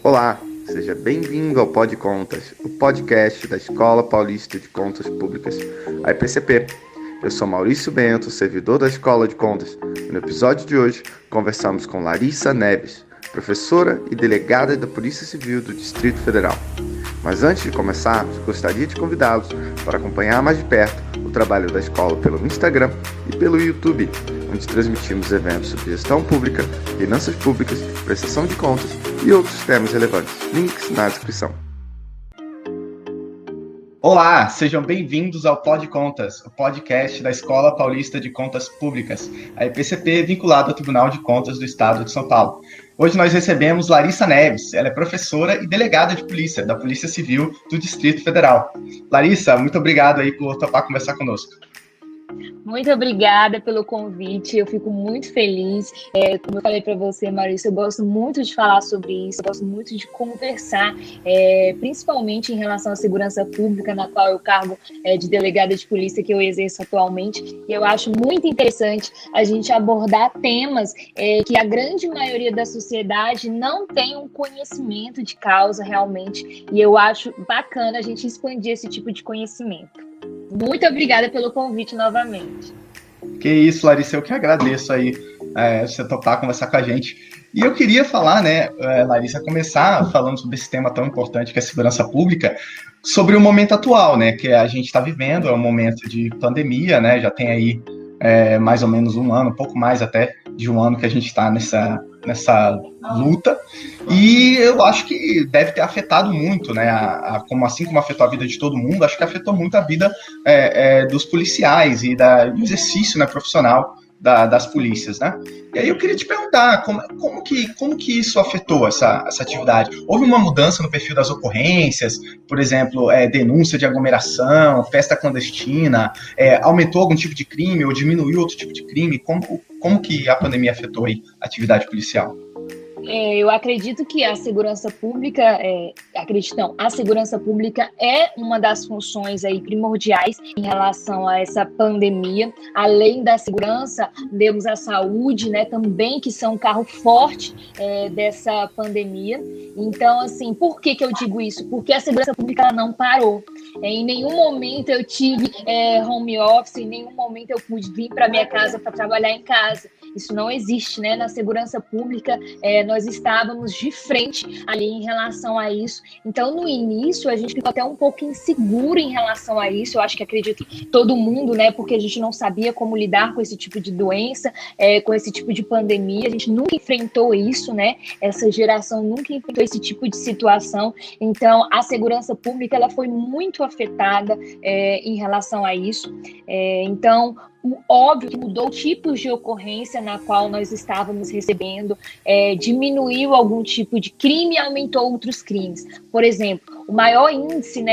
Olá, seja bem-vindo ao Pod Contas, o podcast da Escola Paulista de Contas Públicas, a EPCP. Eu sou Maurício Bento, servidor da Escola de Contas. No episódio de hoje, conversamos com Larissa Neves, professora e delegada da Polícia Civil do Distrito Federal. Mas antes de começarmos, gostaria de convidá-los para acompanhar mais de perto o trabalho da escola pelo Instagram e pelo YouTube, onde transmitimos eventos sobre gestão pública, finanças públicas, prestação de contas e outros temas relevantes. Links na descrição. Olá, sejam bem-vindos ao Pod Contas, o podcast da Escola Paulista de Contas Públicas, a EPCP vinculada ao Tribunal de Contas do Estado de São Paulo. Hoje nós recebemos Larissa Neves, ela é professora e delegada de polícia, da Polícia Civil do Distrito Federal. Larissa, muito obrigado aí por topar conversar conosco. Muito obrigada pelo convite, eu fico muito feliz. Como eu falei para você, Maurício, eu gosto muito de falar sobre isso, eu gosto muito de conversar, principalmente em relação à segurança pública, na qual eu cargo de delegada de polícia que eu exerço atualmente. E eu acho muito interessante a gente abordar temas que a grande maioria da sociedade não tem um conhecimento de causa realmente, e eu acho bacana a gente expandir esse tipo de conhecimento. Muito obrigada pelo convite novamente. Que isso, Larissa, eu que agradeço aí você topar conversar com a gente. E eu queria falar, Larissa, começar falando sobre esse tema tão importante que é a segurança pública, sobre o momento atual, que a gente está vivendo, é um momento de pandemia, já tem aí mais ou menos um ano, um pouco mais até de um ano que a gente está nessa luta, e eu acho que deve ter afetado muito, assim como afetou a vida de todo mundo, acho que afetou muito a vida dos policiais e do exercício profissional das polícias, E aí eu queria te perguntar, como que isso afetou essa atividade? Houve uma mudança no perfil das ocorrências, por exemplo, denúncia de aglomeração, festa clandestina, aumentou algum tipo de crime ou diminuiu outro tipo de crime? Como que a pandemia afetou aí a atividade policial? Eu acredito que a segurança pública, a segurança pública é uma das funções aí primordiais em relação a essa pandemia. Além da segurança, temos a saúde, também, que são um carro forte dessa pandemia. Então, assim, por que eu digo isso? Porque a segurança pública ela não parou. Em nenhum momento eu tive home office, em nenhum momento eu pude vir para minha casa para trabalhar em casa. Isso não existe, Na segurança pública, nós estávamos de frente ali em relação a isso. Então, no início, a gente ficou até um pouco inseguro em relação a isso. Eu acho que acredito todo mundo, porque a gente não sabia como lidar com esse tipo de doença, com esse tipo de pandemia. A gente nunca enfrentou isso, Essa geração nunca enfrentou esse tipo de situação. Então, a segurança pública ela foi muito afetada em relação a isso. Então, óbvio que mudou tipos de ocorrência na qual nós estávamos recebendo, diminuiu algum tipo de crime e aumentou outros crimes. Por exemplo, o maior índice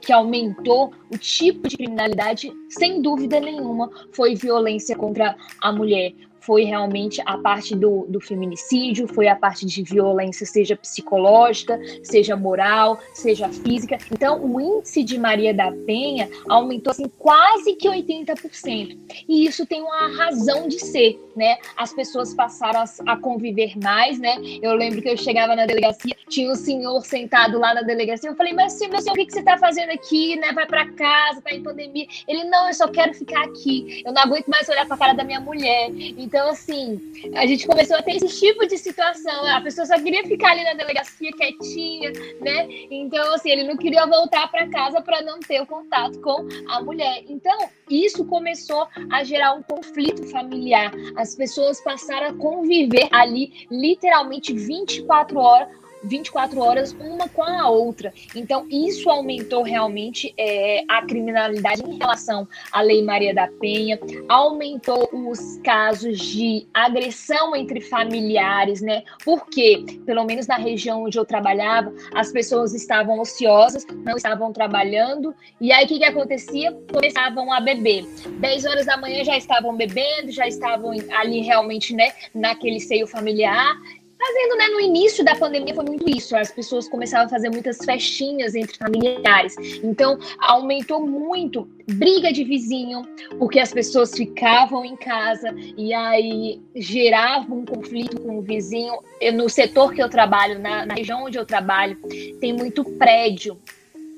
que aumentou o tipo de criminalidade, sem dúvida nenhuma, foi violência contra a mulher. Foi realmente a parte do feminicídio, foi a parte de violência, seja psicológica, seja moral, seja física. Então, o índice de Maria da Penha aumentou assim, quase que 80%. E isso tem uma razão de ser, As pessoas passaram a conviver mais, Eu lembro que eu chegava na delegacia, tinha um senhor sentado lá na delegacia, eu falei, mas senhor, o que você está fazendo aqui, Vai para casa, está em pandemia. Ele, não, eu só quero ficar aqui, eu não aguento mais olhar para a cara da minha mulher. Então, assim, a gente começou a ter esse tipo de situação. A pessoa só queria ficar ali na delegacia quietinha, Então, assim, ele não queria voltar para casa para não ter o contato com a mulher. Então, isso começou a gerar um conflito familiar. As pessoas passaram a conviver ali, literalmente 24 horas uma com a outra. Então, isso aumentou realmente a criminalidade em relação à Lei Maria da Penha, aumentou os casos de agressão entre familiares, Porque, pelo menos na região onde eu trabalhava, as pessoas estavam ociosas, não estavam trabalhando, e aí o que acontecia? Começavam a beber. 10 horas da manhã já estavam bebendo, já estavam ali realmente, naquele seio familiar. fazendo, né? No início da pandemia foi muito isso. As pessoas começavam a fazer muitas festinhas entre familiares. Então, aumentou muito briga de vizinho, porque as pessoas ficavam em casa e aí gerava um conflito com o vizinho. No setor que eu trabalho, na região onde eu trabalho, tem muito prédio.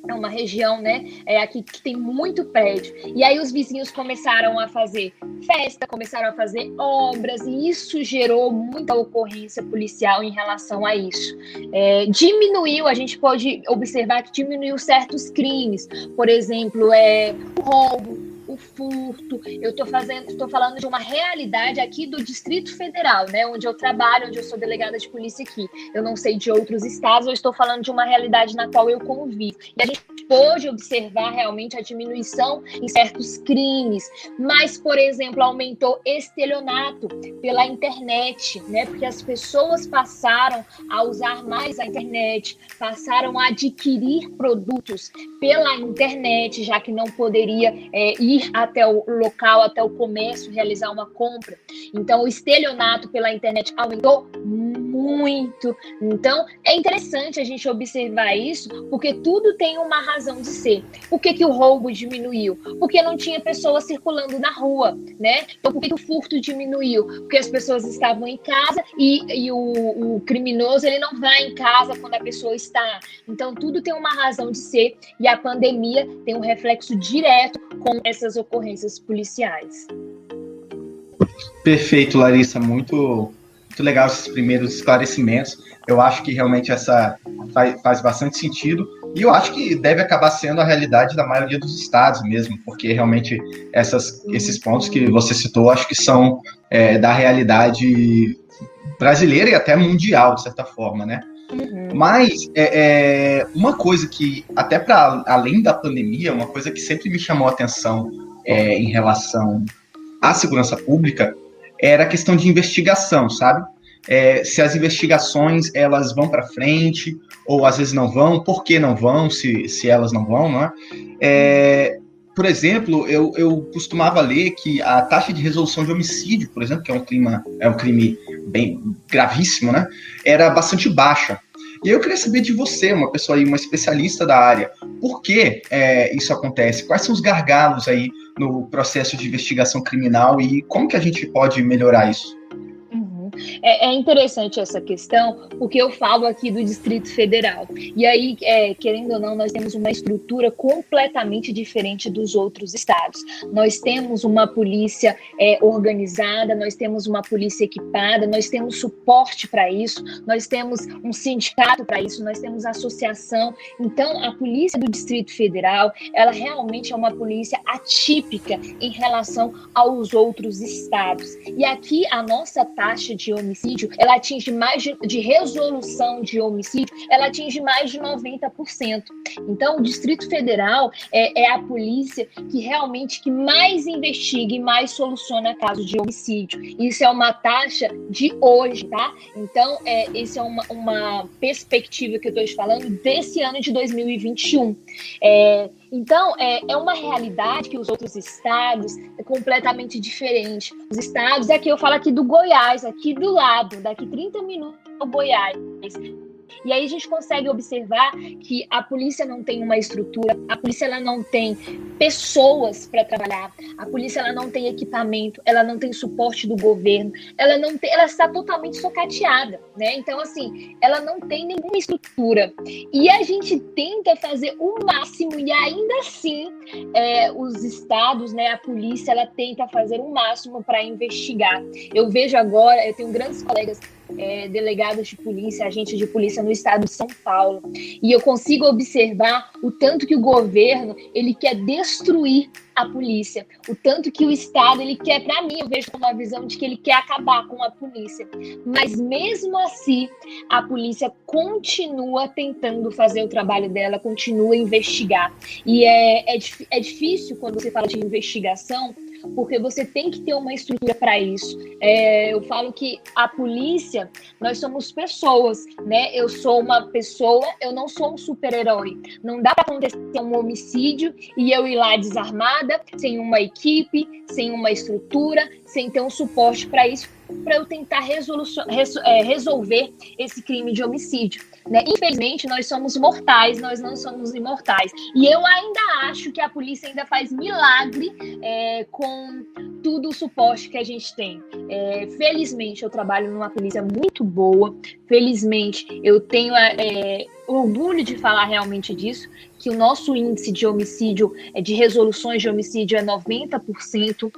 É uma região, né, aqui que tem muito prédio. E aí os vizinhos começaram a fazer festa, começaram a fazer obras, e isso gerou muita ocorrência policial em relação a isso. Diminuiu, a gente pode observar que diminuiu certos crimes, por exemplo, o roubo, o furto. Eu estou falando de uma realidade aqui do Distrito Federal, né, onde eu trabalho, onde eu sou delegada de polícia aqui. Eu não sei de outros estados, eu estou falando de uma realidade na qual eu convivo. E a gente pôde observar realmente a diminuição em certos crimes, mas, por exemplo, aumentou estelionato pela internet, né, porque as pessoas passaram a usar mais a internet, passaram a adquirir produtos pela internet, já que não poderia ir até o local, até o comércio, realizar uma compra. Então, o estelionato pela internet aumentou muito. Então, é interessante a gente observar isso, porque tudo tem uma razão de ser. Por que o roubo diminuiu? Porque não tinha pessoas circulando na rua, né? Então, por que o furto diminuiu? Porque as pessoas estavam em casa e o criminoso, ele não vai em casa quando a pessoa está. Então, tudo tem uma razão de ser, e a pandemia tem um reflexo direto com essas ocorrências policiais. Perfeito, Larissa, muito legal esses primeiros esclarecimentos. Eu acho que realmente essa faz bastante sentido, e eu acho que deve acabar sendo a realidade da maioria dos estados mesmo, porque realmente esses pontos que você citou, acho que são da realidade brasileira e até mundial, de certa forma, né? Uhum. Mas uma coisa que, até para além da pandemia, uma coisa que sempre me chamou a atenção em relação à segurança pública era a questão de investigação, sabe? Se as investigações elas vão para frente ou às vezes não vão, por que não vão, se elas não vão, não é? Por exemplo, eu costumava ler que a taxa de resolução de homicídio, por exemplo, que é um crime bem gravíssimo, né, era bastante baixa. E eu queria saber de você, uma pessoa aí, uma especialista da área, por que isso acontece? Quais são os gargalos aí no processo de investigação criminal e como que a gente pode melhorar isso? É interessante essa questão, porque eu falo aqui do Distrito Federal. E aí, querendo ou não, nós temos uma estrutura completamente diferente dos outros estados. Nós temos uma polícia organizada, nós temos uma polícia equipada, nós temos suporte para isso, nós temos um sindicato para isso, nós temos associação. Então, a polícia do Distrito Federal, ela realmente é uma polícia atípica em relação aos outros estados. E aqui, a nossa taxa de homicídio, ela atinge mais de resolução de homicídio, ela atinge mais de 90%. Então, o Distrito Federal é a polícia que realmente que mais investiga e mais soluciona casos de homicídio. Isso é uma taxa de hoje, tá? Então, isso é uma perspectiva que eu estou te falando desse ano de 2021. Então, é uma realidade que os outros estados é completamente diferente. Os estados, aqui eu falo aqui do Goiás, aqui do lado, daqui 30 minutos ao Goiás. E aí a gente consegue observar que a polícia não tem uma estrutura, a polícia ela não tem pessoas para trabalhar, a polícia ela não tem equipamento, ela não tem suporte do governo, ela está totalmente socateada, né? Então, assim, ela não tem nenhuma estrutura. E a gente tenta fazer o máximo, e ainda assim, os estados, né, a polícia, ela tenta fazer o máximo para investigar. Eu vejo agora, eu tenho grandes colegas delegados de polícia, agentes de polícia no estado de São Paulo, e eu consigo observar o tanto que o governo ele quer destruir a polícia, o tanto que o estado ele quer, para mim, eu vejo com uma visão de que ele quer acabar com a polícia, mas mesmo assim a polícia continua tentando fazer o trabalho dela, continua a investigar, e é difícil quando você fala de investigação, porque você tem que ter uma estrutura para isso. Eu falo que a polícia, nós somos pessoas, né? Eu sou uma pessoa, eu não sou um super-herói. Não dá para acontecer um homicídio e eu ir lá desarmada nada, sem uma equipe, sem uma estrutura, sem ter um suporte para isso, para eu tentar resolver esse crime de homicídio, né? Infelizmente, nós somos mortais, nós não somos imortais. E eu ainda acho que a polícia ainda faz milagre com todo o suporte que a gente tem. Felizmente, eu trabalho numa polícia muito boa. Felizmente, eu tenho orgulho de falar realmente disso, que o nosso índice de homicídio, de resoluções de homicídio, é 90%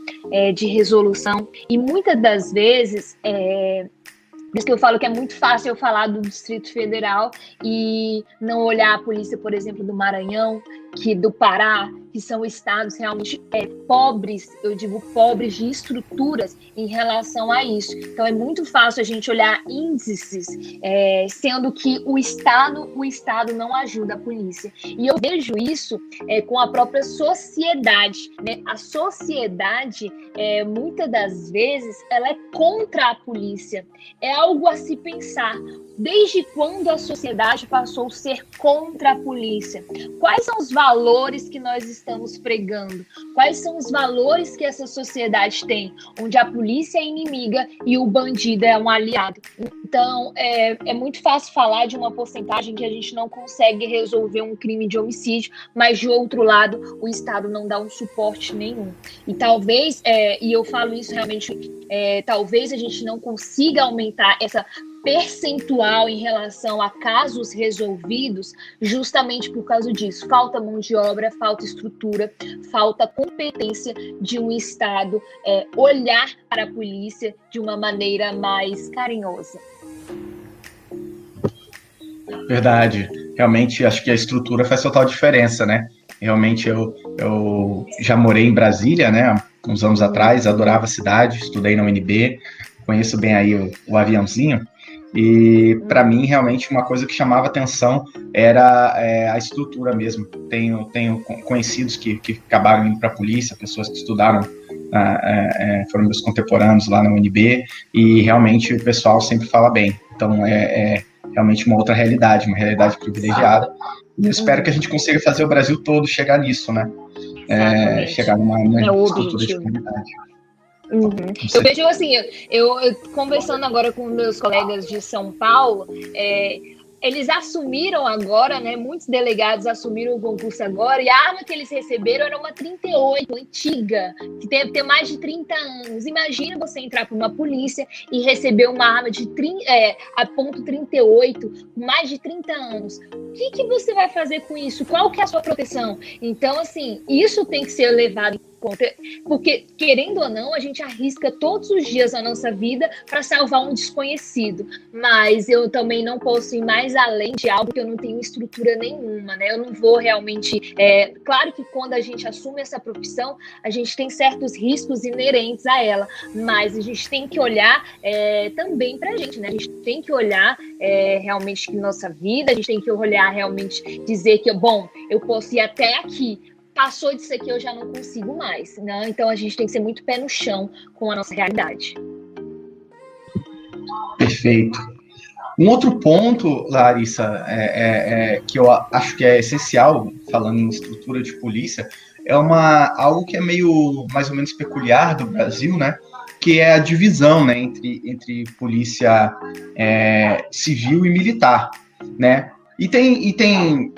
de resolução. E muitas das vezes, por isso que eu falo que é muito fácil eu falar do Distrito Federal e não olhar a polícia, por exemplo, do Maranhão, do Pará, que são estados realmente pobres, eu digo pobres de estruturas em relação a isso. Então é muito fácil a gente olhar índices, sendo que o Estado não ajuda a polícia. E eu vejo isso com a própria sociedade, né? A sociedade, muitas das vezes, ela é contra a polícia. É algo a se pensar. Desde quando a sociedade passou a ser contra a polícia? Quais são os valores que nós estamos pregando? Quais são os valores que essa sociedade tem? Onde a polícia é inimiga e o bandido é um aliado. Então, é muito fácil falar de uma porcentagem que a gente não consegue resolver um crime de homicídio, mas, de outro lado, o Estado não dá um suporte nenhum. E talvez, e eu falo isso realmente, talvez a gente não consiga aumentar essa percentual em relação a casos resolvidos justamente por causa disso. Falta mão de obra, falta estrutura, falta competência de um Estado olhar para a polícia de uma maneira mais carinhosa. Verdade. Realmente, acho que a estrutura faz total diferença, né? Realmente, eu já morei em Brasília, né? Uns anos atrás, adorava a cidade, estudei na UNB, conheço bem aí o aviãozinho. E, para mim, realmente, uma coisa que chamava atenção era a estrutura mesmo. Tenho conhecidos que acabaram indo para a polícia, pessoas que estudaram, foram meus contemporâneos lá na UNB, e realmente o pessoal sempre fala bem. Então, é realmente uma outra realidade, uma realidade privilegiada. E eu espero que a gente consiga fazer o Brasil todo chegar nisso, né? Chegar numa estrutura de comunidade. Uhum. Eu vejo assim, eu conversando agora com meus colegas de São Paulo, eles assumiram agora, né? Muitos delegados assumiram o concurso agora, e a arma que eles receberam era uma 38, antiga, que deve ter mais de 30 anos. Imagina você entrar para uma polícia e receber uma arma de a ponto 38, com mais de 30 anos. O que você vai fazer com isso? Qual que é a sua proteção? Então, assim, isso tem que ser levado em conta, porque, querendo ou não, a gente arrisca todos os dias a nossa vida para salvar um desconhecido, mas eu também não posso ir mais além de algo que eu não tenho estrutura nenhuma, né? Eu não vou realmente... Claro que quando a gente assume essa profissão, a gente tem certos riscos inerentes a ela, mas a gente tem que olhar também para a gente, né? A gente tem que olhar realmente nossa vida, a gente tem que olhar realmente, dizer que, bom, eu posso ir até aqui, passou disso aqui, eu já não consigo mais, né? Então a gente tem que ser muito pé no chão com a nossa realidade. Perfeito. Um outro ponto, Larissa, que eu acho que é essencial, falando em estrutura de polícia, algo que é meio mais ou menos peculiar do Brasil, né? Que é a divisão, né, entre polícia civil e militar, né? E tem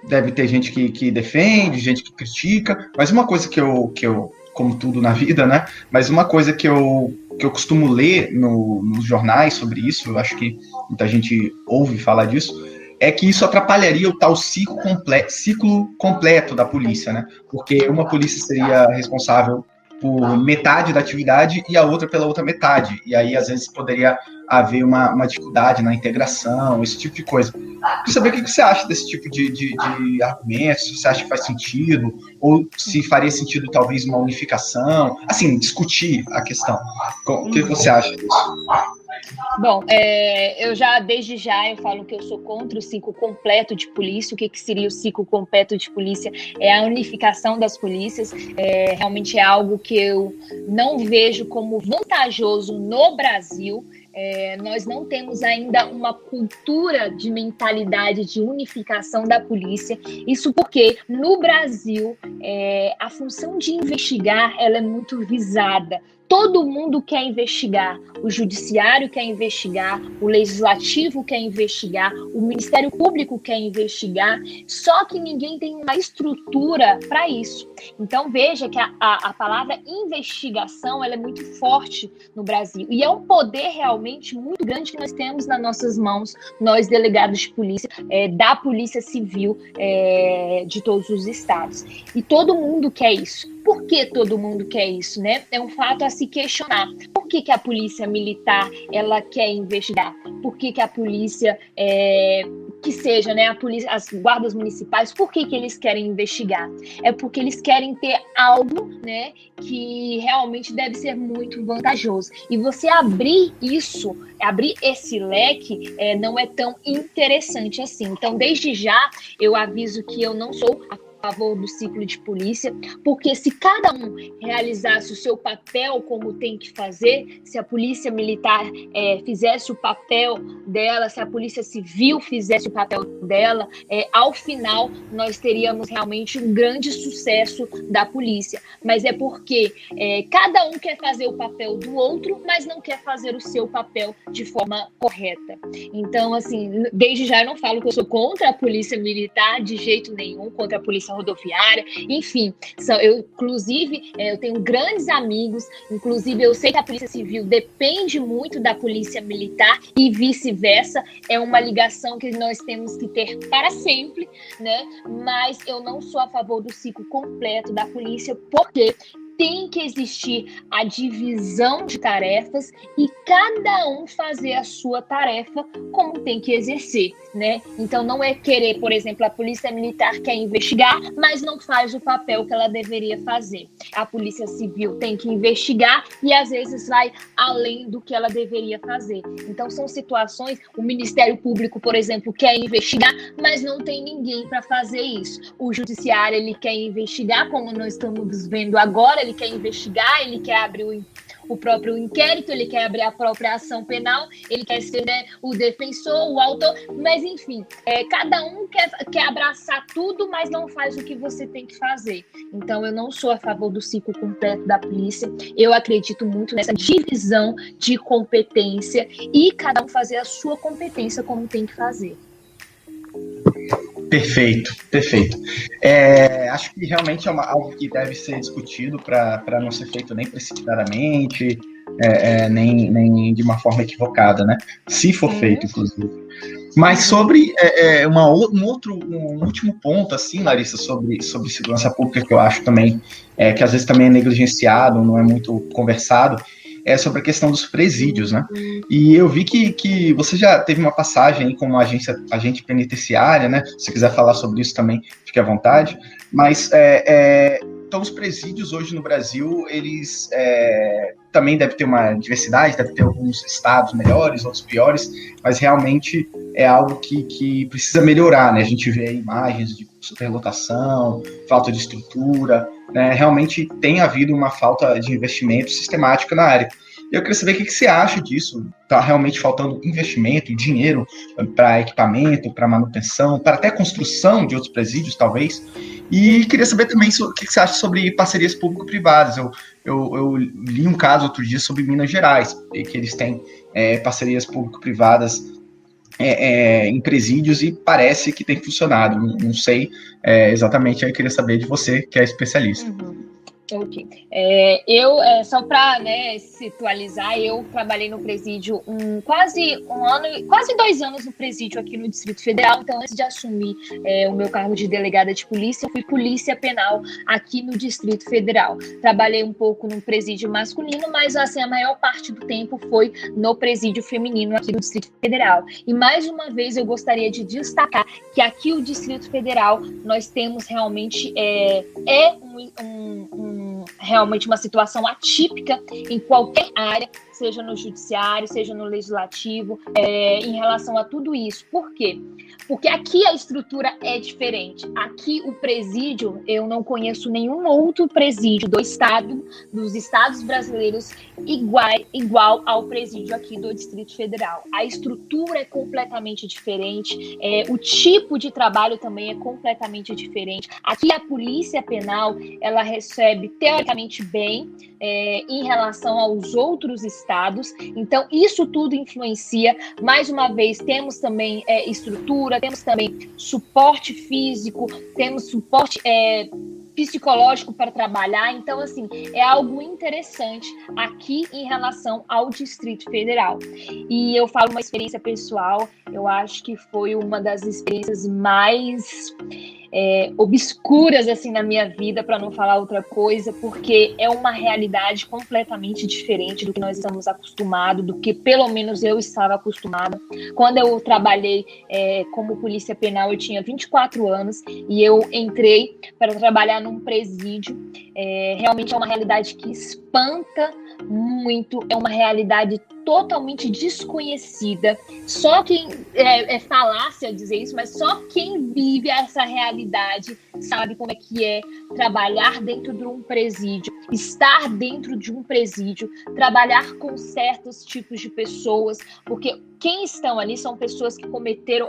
deve ter gente que defende, gente que critica, mas uma coisa que eu como tudo na vida, né? Mas uma coisa que eu costumo ler nos jornais sobre isso, eu acho que muita gente ouve falar disso, é que isso atrapalharia o tal ciclo completo da polícia, né? Porque uma polícia seria responsável por metade da atividade e a outra pela outra metade. E aí, às vezes, poderia haver uma dificuldade na integração, esse tipo de coisa. Queria saber o que você acha desse tipo de argumentos, se você acha que faz sentido, ou se faria sentido, talvez, uma unificação. Assim, discutir a questão. O que você acha disso? Bom, desde já eu falo que eu sou contra o ciclo completo de polícia. O que seria o ciclo completo de polícia? É a unificação das polícias. Realmente é algo que eu não vejo como vantajoso no Brasil. nós não temos ainda uma cultura de mentalidade de unificação da polícia. Isso porque, no Brasil, a função de investigar ela é muito visada. Todo mundo quer investigar, o judiciário quer investigar, o legislativo quer investigar, o Ministério Público quer investigar, só que ninguém tem uma estrutura para isso. Então veja que a palavra investigação ela é muito forte no Brasil e é um poder realmente muito grande que nós temos nas nossas mãos, nós delegados de polícia, da Polícia Civil de todos os estados. E todo mundo quer isso. Por que todo mundo quer isso, né? É um fato a se questionar. Por que a polícia militar ela quer investigar? Por que a polícia, que seja, né, as guardas municipais, por que eles querem investigar? É porque eles querem ter algo, né, que realmente deve ser muito vantajoso. E você abrir esse leque, não é tão interessante assim. Então, desde já, eu aviso que eu não sou a favor do ciclo de polícia, porque se cada um realizasse o seu papel como tem que fazer, se a polícia militar fizesse o papel dela, se a polícia civil fizesse o papel dela, ao final nós teríamos realmente um grande sucesso da polícia. Mas é porque cada um quer fazer o papel do outro, mas não quer fazer o seu papel de forma correta. Então, assim, desde já eu não falo que eu sou contra a polícia militar de jeito nenhum, contra a polícia rodoviária, enfim, inclusive eu tenho grandes amigos, inclusive eu sei que a Polícia Civil depende muito da Polícia Militar e vice-versa, é uma ligação que nós temos que ter para sempre, né? Mas eu não sou a favor do ciclo completo da polícia, porque tem que existir a divisão de tarefas e cada um fazer a sua tarefa como tem que exercer, né? Então não é querer, por exemplo, a polícia militar quer investigar, mas não faz o papel que ela deveria fazer. A polícia civil tem que investigar e às vezes vai além do que ela deveria fazer. Então são situações, o Ministério Público, por exemplo, quer investigar, mas não tem ninguém para fazer isso. O Judiciário, ele quer investigar, como nós estamos vendo agora, ele quer investigar, ele quer abrir o próprio inquérito, ele quer abrir a própria ação penal, ele quer ser, né, o defensor, o autor, mas enfim, cada um quer abraçar tudo, mas não faz o que você tem que fazer. Então eu não sou a favor do ciclo completo da polícia, eu acredito muito nessa divisão de competência e cada um fazer a sua competência como tem que fazer. Perfeito. Acho que realmente é algo que deve ser discutido para não ser feito nem precipitadamente, nem de uma forma equivocada, né? Se for feito, inclusive. Mas sobre um último ponto, assim, Larissa, sobre segurança pública, que eu acho também que às vezes também é negligenciado, não é muito conversado, é sobre a questão dos presídios, né? E eu vi que você já teve uma passagem aí como agente penitenciária, né? Se você quiser falar sobre isso também, fique à vontade. Mas, então, os presídios hoje no Brasil, eles também devem ter uma diversidade, deve ter alguns estados melhores, outros piores, mas realmente é algo que precisa melhorar, né? A gente vê imagens de superlotação, falta de estrutura, né? Realmente tem havido uma falta de investimento sistemático na área. Eu queria saber o que você acha disso. Está realmente faltando investimento, dinheiro para equipamento, para manutenção, para até construção de outros presídios, talvez. E queria saber também o que você acha sobre parcerias público-privadas. Eu li um caso outro dia sobre Minas Gerais, que eles têm parcerias público-privadas em presídios e parece que tem funcionado. Não sei exatamente, aí eu queria saber de você, que é especialista. Ok. Só para situalizar, eu trabalhei no presídio quase 2 anos no presídio aqui no Distrito Federal. Então, antes de assumir o meu cargo de delegada de polícia, eu fui polícia penal aqui no Distrito Federal. Trabalhei um pouco no presídio masculino, mas assim, a maior parte do tempo foi no presídio feminino aqui no Distrito Federal. E mais uma vez eu gostaria de destacar que aqui o Distrito Federal nós temos realmente realmente uma situação atípica em qualquer área, seja no judiciário, seja no legislativo, em relação a tudo isso. Por quê? Porque aqui a estrutura é diferente. Aqui o presídio, eu não conheço nenhum outro presídio dos estados brasileiros igual ao presídio aqui do Distrito Federal. A estrutura é completamente diferente, o tipo de trabalho também é completamente diferente. Aqui a Polícia Penal, ela recebe teoricamente bem em relação aos outros estados, então isso tudo influencia. Mais uma vez, temos também estrutura, temos também suporte físico, temos suporte psicológico para trabalhar. Então, assim, é algo interessante aqui em relação ao Distrito Federal. E eu falo uma experiência pessoal, eu acho que foi uma das experiências mais obscuras assim na minha vida, para não falar outra coisa, porque é uma realidade completamente diferente do que nós estamos acostumados, do que pelo menos eu estava acostumada. Quando eu trabalhei como polícia penal, eu tinha 24 anos e eu entrei para trabalhar num presídio. Realmente é uma realidade que espanta muito, é uma realidade totalmente desconhecida. Só quem é falácia dizer isso, mas só quem vive essa realidade sabe como é que é trabalhar dentro de um presídio, estar dentro de um presídio, trabalhar com certos tipos de pessoas, porque quem estão ali são pessoas que cometeram,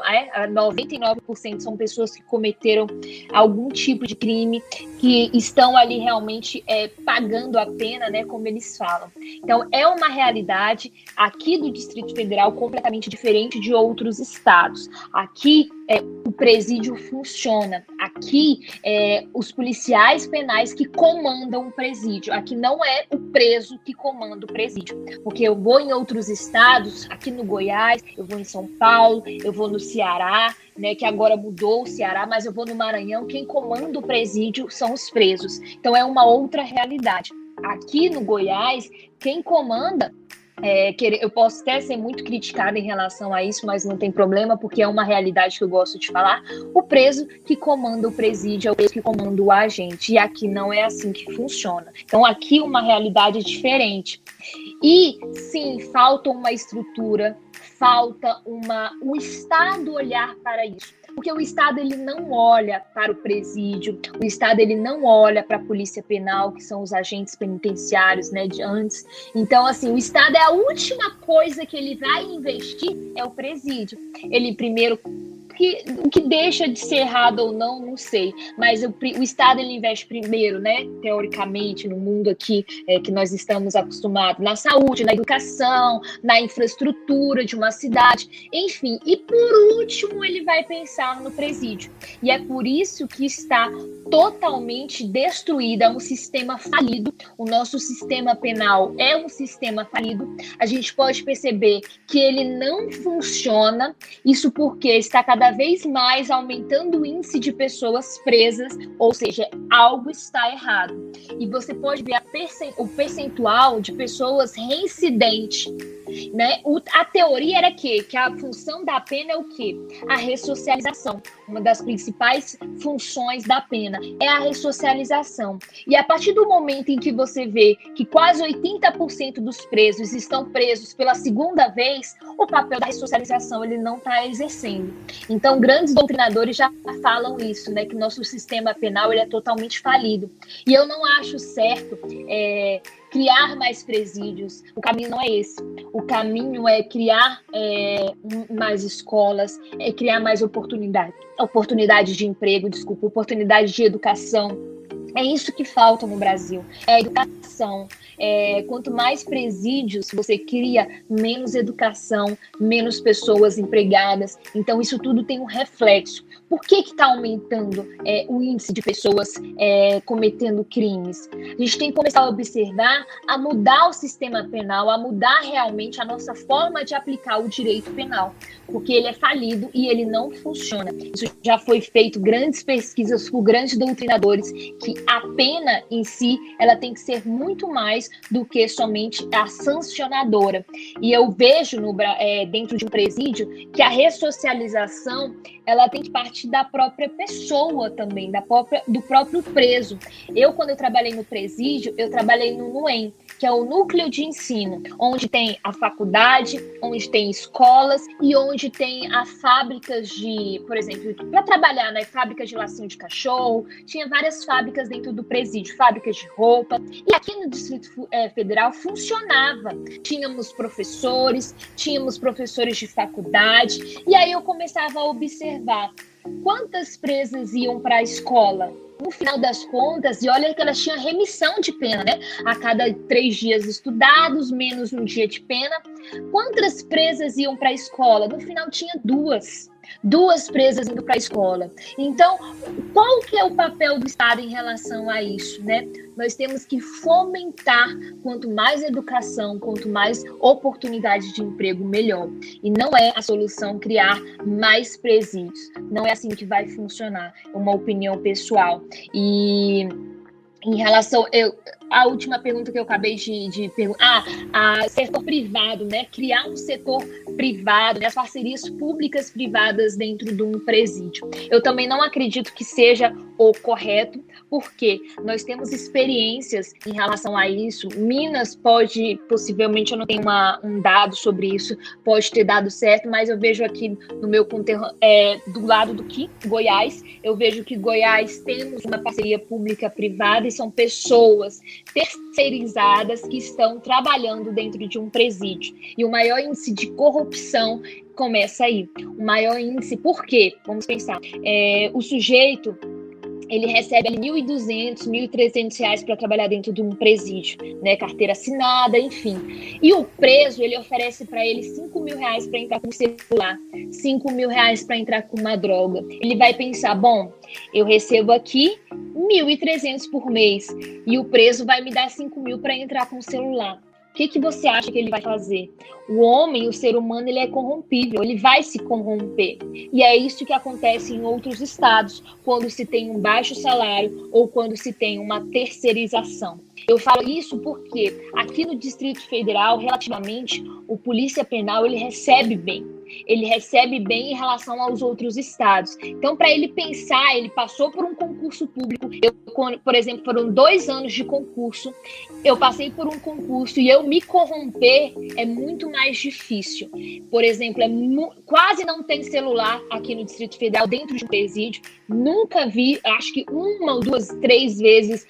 99% são pessoas que cometeram algum tipo de crime, que estão ali realmente pagando a pena, né, como eles falam. Então, é uma realidade aqui do Distrito Federal completamente diferente de outros estados. Aqui, o presídio funciona. Aqui, os policiais penais que comandam o presídio. Aqui não é o preso que comanda o presídio. Porque eu vou em outros estados, aqui no Goiás, eu vou em São Paulo, eu vou no Ceará, né, que agora mudou o Ceará, mas eu vou no Maranhão, quem comanda o presídio são os presos. Então, é uma outra realidade. Aqui no Goiás, quem comanda... eu posso até ser muito criticada em relação a isso, mas não tem problema, porque é uma realidade que eu gosto de falar. O preso que comanda o presídio é o preso que comanda o agente, e aqui não é assim que funciona. Então, aqui uma realidade diferente. E, sim, falta uma estrutura, falta o Estado olhar para isso. Porque o Estado ele não olha para o presídio, o Estado ele não olha para a polícia penal, que são os agentes penitenciários, né, de antes. Então, assim, o Estado é a última coisa que ele vai investir é o presídio. Ele primeiro... O que deixa de ser errado ou não, não sei. Mas o Estado ele investe primeiro, né? Teoricamente, no mundo aqui que nós estamos acostumados, na saúde, na educação, na infraestrutura de uma cidade, enfim. E por último, ele vai pensar no presídio. E é por isso que está totalmente destruído, é um sistema falido. O nosso sistema penal é um sistema falido. A gente pode perceber que ele não funciona. Isso porque está cada vez mais aumentando o índice de pessoas presas, ou seja, algo está errado. E você pode ver o percentual de pessoas reincidentes, né? A teoria era que a função da pena é o quê? A ressocialização. Uma das principais funções da pena é a ressocialização. E a partir do momento em que você vê que quase 80% dos presos estão presos pela segunda vez, o papel da ressocialização ele não está exercendo. Então, grandes doutrinadores já falam isso, né? Que nosso sistema penal ele é totalmente falido. E eu não acho certo criar mais presídios. O caminho não é esse. O caminho é criar mais escolas, criar mais oportunidade de emprego, oportunidade de educação. É isso que falta no Brasil, é a educação. Quanto mais presídios você cria, menos educação, menos pessoas empregadas. Então, isso tudo tem um reflexo. Por que está aumentando o índice de pessoas cometendo crimes? A gente tem que começar a observar, a mudar o sistema penal, a mudar realmente a nossa forma de aplicar o direito penal, porque ele é falido e ele não funciona. Isso já foi feito grandes pesquisas por grandes doutrinadores, que a pena em si, ela tem que ser muito mais do que somente a sancionadora. E eu vejo dentro de um presídio que a ressocialização ela tem que partir da própria pessoa também, do próprio preso. Quando eu trabalhei no presídio, eu trabalhei no NUEM, que é o núcleo de ensino, onde tem a faculdade, onde tem escolas e onde tem as fábricas de, por exemplo, para trabalhar, né, fábricas de lacinho de cachorro, tinha várias fábricas dentro do presídio, fábricas de roupa, e aqui no Distrito Federal funcionava. Tínhamos professores de faculdade, e aí eu começava a observar quantas presas iam para a escola. No final das contas, e olha que elas tinham remissão de pena, né? A cada 3 dias estudados, menos um dia de pena. Quantas presas iam para a escola? No final tinha 2 presas indo para a escola. Então, qual que é o papel do Estado em relação a isso, né? Nós temos que fomentar, quanto mais educação, quanto mais oportunidade de emprego, melhor. E não é a solução criar mais presídios. Não é assim que vai funcionar. É uma opinião pessoal. E em relação... A última pergunta que eu acabei de perguntar, setor privado, né? Criar um setor privado, né? As parcerias públicas-privadas dentro de um presídio. Eu também não acredito que seja o correto, porque nós temos experiências em relação a isso. Minas possivelmente eu não tenho um dado sobre isso, pode ter dado certo, mas eu vejo aqui no meu conterrâneo, do lado do Goiás, eu vejo que Goiás temos uma parceria pública-privada e são pessoas terceirizadas que estão trabalhando dentro de um presídio. E o maior índice de corrupção começa aí. O maior índice, por quê? Vamos pensar. O sujeito, ele recebe R$ 1.200, R$ 1.300 para trabalhar dentro de um presídio, né? Carteira assinada, enfim. E o preso, ele oferece para ele R$ 5.000 para entrar com um celular, R$ 5.000 para entrar com uma droga. Ele vai pensar, bom, eu recebo aqui R$ 1.300 por mês e o preso vai me dar 5.000 para entrar com o celular. O que você acha que ele vai fazer? O homem, o ser humano, ele é corrompível, ele vai se corromper. E é isso que acontece em outros estados, quando se tem um baixo salário ou quando se tem uma terceirização. Eu falo isso porque aqui no Distrito Federal, relativamente, o Polícia Penal, ele recebe bem. Ele recebe bem em relação aos outros estados. Então, para ele pensar, ele passou por um concurso público. Por exemplo, foram 2 anos de concurso. Eu passei por um concurso e eu me corromper é muito mais difícil. Por exemplo, quase não tem celular aqui no Distrito Federal, dentro de um presídio. Nunca vi, acho que 1 ou 2, 3 vezes,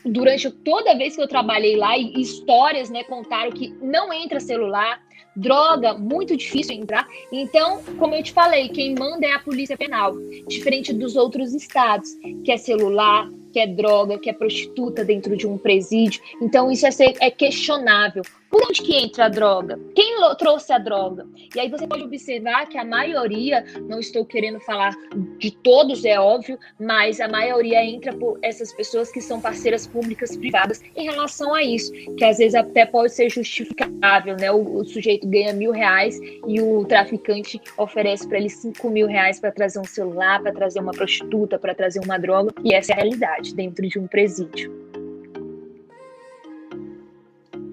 durante toda vez que eu trabalhei lá, e histórias, né, contaram que não entra celular. Droga, muito difícil entrar. Então, como eu te falei, quem manda é a Polícia Penal, diferente dos outros estados, que é celular, que é droga, que é prostituta dentro de um presídio. Então, isso é questionável. Por onde que entra a droga? Quem trouxe a droga? E aí você pode observar que a maioria, não estou querendo falar de todos, é óbvio, mas a maioria entra por essas pessoas que são parceiras públicas privadas em relação a isso, que às vezes até pode ser justificável, né? O sujeito ganha R$ 1.000 e o traficante oferece para ele R$ 5.000 para trazer um celular, para trazer uma prostituta, para trazer uma droga, e essa é a realidade dentro de um presídio.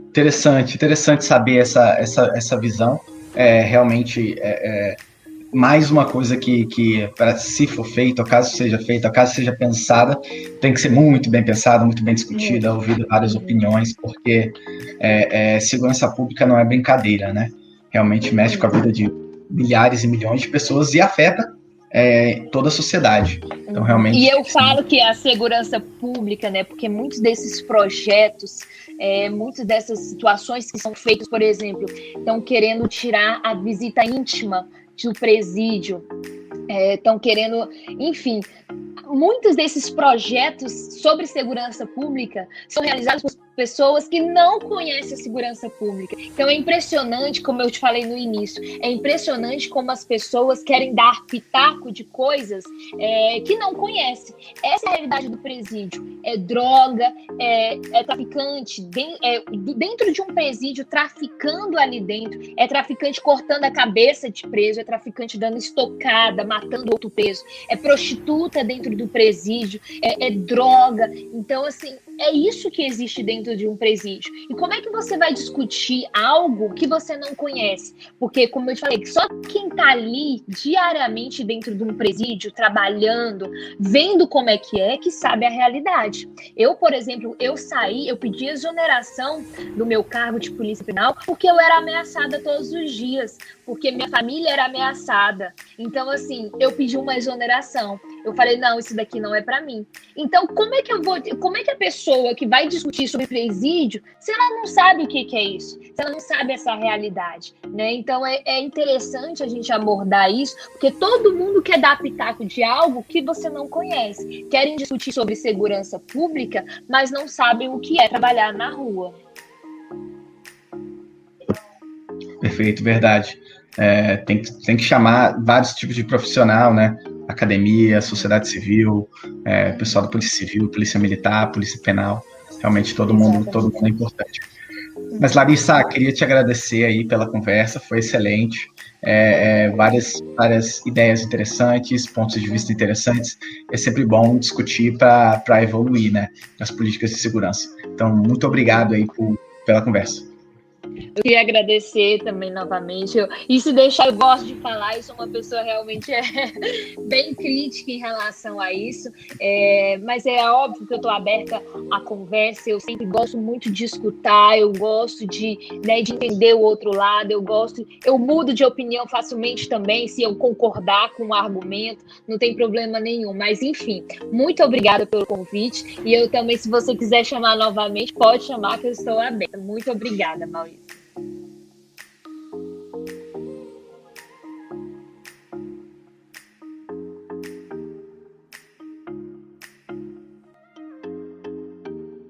Interessante saber essa visão. Realmente mais uma coisa que para se for feito, caso seja feita, caso seja pensada, tem que ser muito bem pensada, muito bem discutida, ouvida várias opiniões, porque segurança pública não é brincadeira, né? Realmente mexe com a vida de milhares e milhões de pessoas e afeta toda a sociedade. Então, realmente, e eu falo que a segurança pública, né, porque muitos desses projetos, muitas dessas situações que são feitas, por exemplo, estão querendo tirar a visita íntima do presídio, estão querendo, enfim, muitos desses projetos sobre segurança pública são realizados por pessoas que não conhecem a segurança pública. Então é impressionante, como eu te falei no início, é impressionante como as pessoas querem dar pitaco de coisas que não conhecem. Essa é a realidade do presídio. É droga, é traficante, dentro de um presídio, traficando ali dentro, é traficante cortando a cabeça de preso, é traficante dando estocada, matando outro preso, é prostituta dentro do presídio, é droga. Então, assim, é isso que existe dentro de um presídio. E como é que você vai discutir algo que você não conhece? Porque, como eu te falei, só quem está ali diariamente dentro de um presídio, trabalhando, vendo como é que sabe a realidade. Eu, por exemplo, eu pedi exoneração do meu cargo de polícia penal porque eu era ameaçada todos os dias, porque minha família era ameaçada. Então, assim, eu pedi uma exoneração. Eu falei, não, isso daqui não é para mim. Então, como é que a pessoa que vai discutir sobre presídio, se ela não sabe o que é isso, se ela não sabe essa realidade, né? Então, é interessante a gente abordar isso, porque todo mundo quer dar pitaco de algo que você não conhece. Querem discutir sobre segurança pública, mas não sabem o que é trabalhar na rua. Perfeito, verdade. Tem que chamar vários tipos de profissional, né? Academia, sociedade civil, pessoal da Polícia Civil, Polícia Militar, Polícia Penal. Realmente todo mundo é importante. Mas, Larissa, queria te agradecer aí pela conversa, foi excelente. Várias ideias interessantes, pontos de vista interessantes. É sempre bom discutir para evoluir, né, as políticas de segurança. Então, muito obrigado aí pela conversa. Eu queria agradecer também novamente. Eu gosto de falar, eu sou uma pessoa realmente bem crítica em relação a isso, mas é óbvio que eu estou aberta à conversa, eu sempre gosto muito de escutar, eu gosto de entender o outro lado, eu mudo de opinião facilmente também, se eu concordar com o argumento, não tem problema nenhum, mas enfim, muito obrigada pelo convite, e eu também, se você quiser chamar novamente, pode chamar que eu estou aberta. Muito obrigada, Maurício.